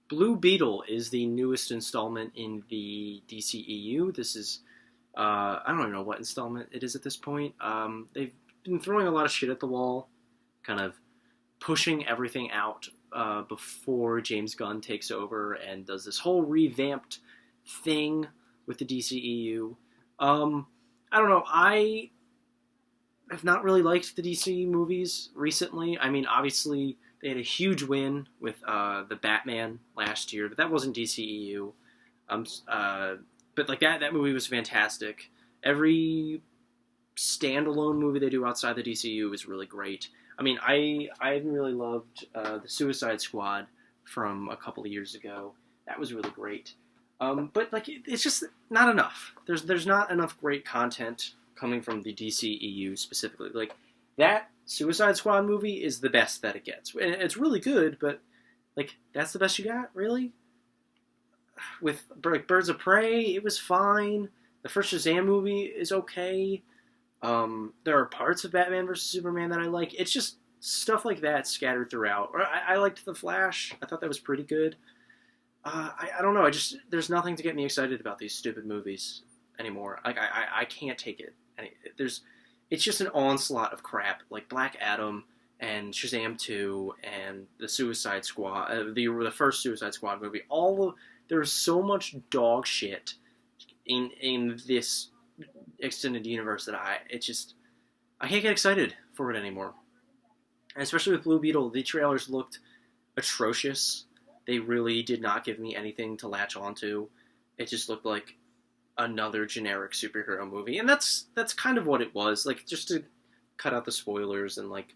Blue Beetle is the newest installment in the DCEU. This is, I don't even know what installment it is at this point. They've been throwing a lot of shit at the wall, kind of pushing everything out before James Gunn takes over and does this whole revamped thing with the DCEU. I don't know. I have not really liked the DC movies recently. I mean, obviously they had a huge win with the Batman last year, but that wasn't DCEU. But like that movie was fantastic. Every standalone movie they do outside the DCU is really great. I mean, I really loved the Suicide Squad from a couple of years ago. That was really great. But like it's just not enough. There's not enough great content coming from the DCEU specifically. Like that Suicide Squad movie is the best that it gets. And it's really good, but like that's the best you got, really? With like Birds of Prey, it was fine. The first Shazam movie is okay. There are parts of Batman vs Superman that I like. It's just stuff like that scattered throughout. Or I liked The Flash. I thought that was pretty good. I don't know. There's nothing to get me excited about these stupid movies anymore. Like I can't take it. It's just an onslaught of crap. Like Black Adam and Shazam 2 and the Suicide Squad, the first Suicide Squad movie. There's so much dog shit in this extended universe that I can't get excited for it anymore. And especially with Blue Beetle, the trailers looked atrocious. They really did not give me anything to latch onto. It just looked like another generic superhero movie, and that's kind of what it was. Like, just to cut out the spoilers and like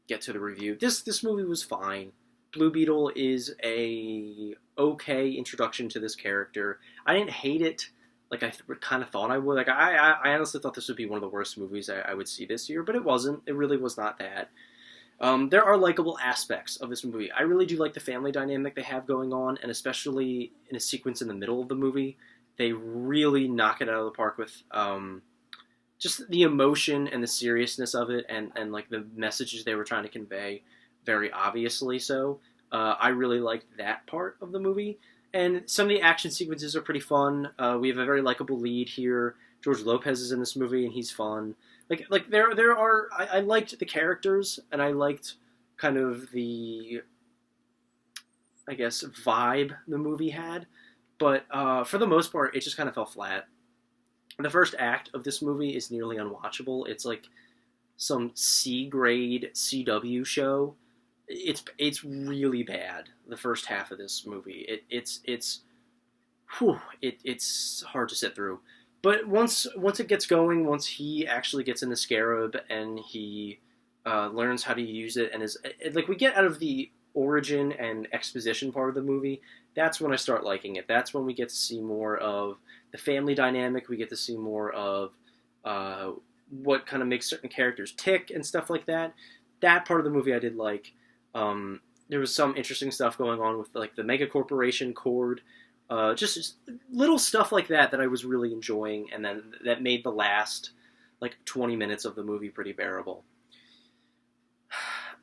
get to the review. This movie was fine. Blue Beetle is a okay introduction to this character. I didn't hate it like I kind of thought I would. Like I honestly thought this would be one of the worst movies I would see this year, but it wasn't. It really was not that. There are likable aspects of this movie. I really do like the family dynamic they have going on, and especially in a sequence in the middle of the movie, they really knock it out of the park with just the emotion and the seriousness of it, and like the messages they were trying to convey, very obviously so. I really liked that part of the movie, and some of the action sequences are pretty fun. We have a very likable lead here. George Lopez is in this movie, and he's fun. Like there are. I liked the characters, and I liked kind of the, I guess, vibe the movie had. But for the most part, it just kind of fell flat. The first act of this movie is nearly unwatchable. It's like some C-grade CW show. It's really bad. The first half of this movie, it's hard to sit through. But once it gets going, once he actually gets in the Scarab and he learns how to use it, and like we get out of the origin and exposition part of the movie, that's when I start liking it. That's when we get to see more of the family dynamic. We get to see more of what kind of makes certain characters tick and stuff like that. That part of the movie I did like. There was some interesting stuff going on with like the mega corporation Cord. Just little stuff like that I was really enjoying, and then that made the last like 20 minutes of the movie pretty bearable.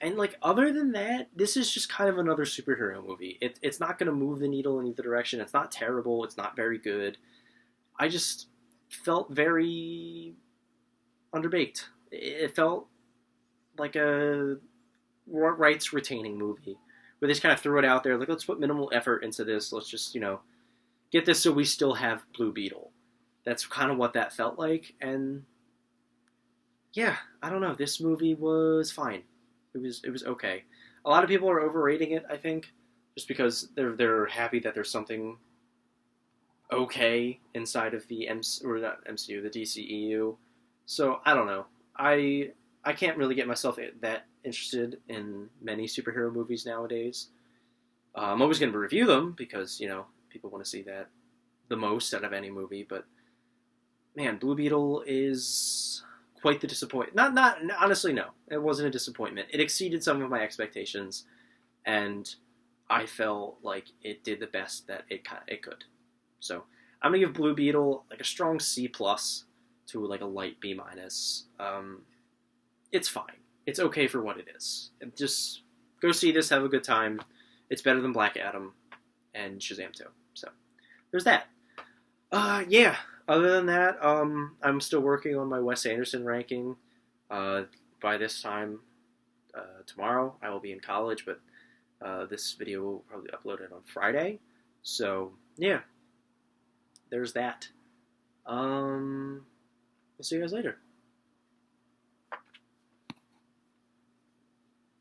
And like other than that, this is just kind of another superhero movie. It's not going to move the needle in either direction. It's not terrible. It's not very good. I just felt very underbaked. It felt like a rights retaining movie where they just kind of threw it out there like, let's put minimal effort into this. Let's just get this so we still have Blue Beetle. That's kind of what that felt like. And yeah, I don't know. This movie was fine. It was okay. A lot of people are overrating it, I think, just because they're happy that there's something okay inside of the the DCEU. So I don't know. I can't really get myself that interested in many superhero movies nowadays. I'm always going to review them because people want to see that the most out of any movie. But man, Blue Beetle is quite the disappointment. Not honestly, no. It wasn't a disappointment. It exceeded some of my expectations, and I felt like it did the best that it could. So I'm gonna give Blue Beetle like a strong C+ to like a light B-. It's fine. It's okay for what it is. Just go see this, have a good time. It's better than Black Adam. and Shazam 2. So there's that. Yeah. Other than that, I'm still working on my Wes Anderson ranking. By this time tomorrow, I will be in college, but this video will probably be uploaded on Friday. So yeah, there's that. We'll see you guys later.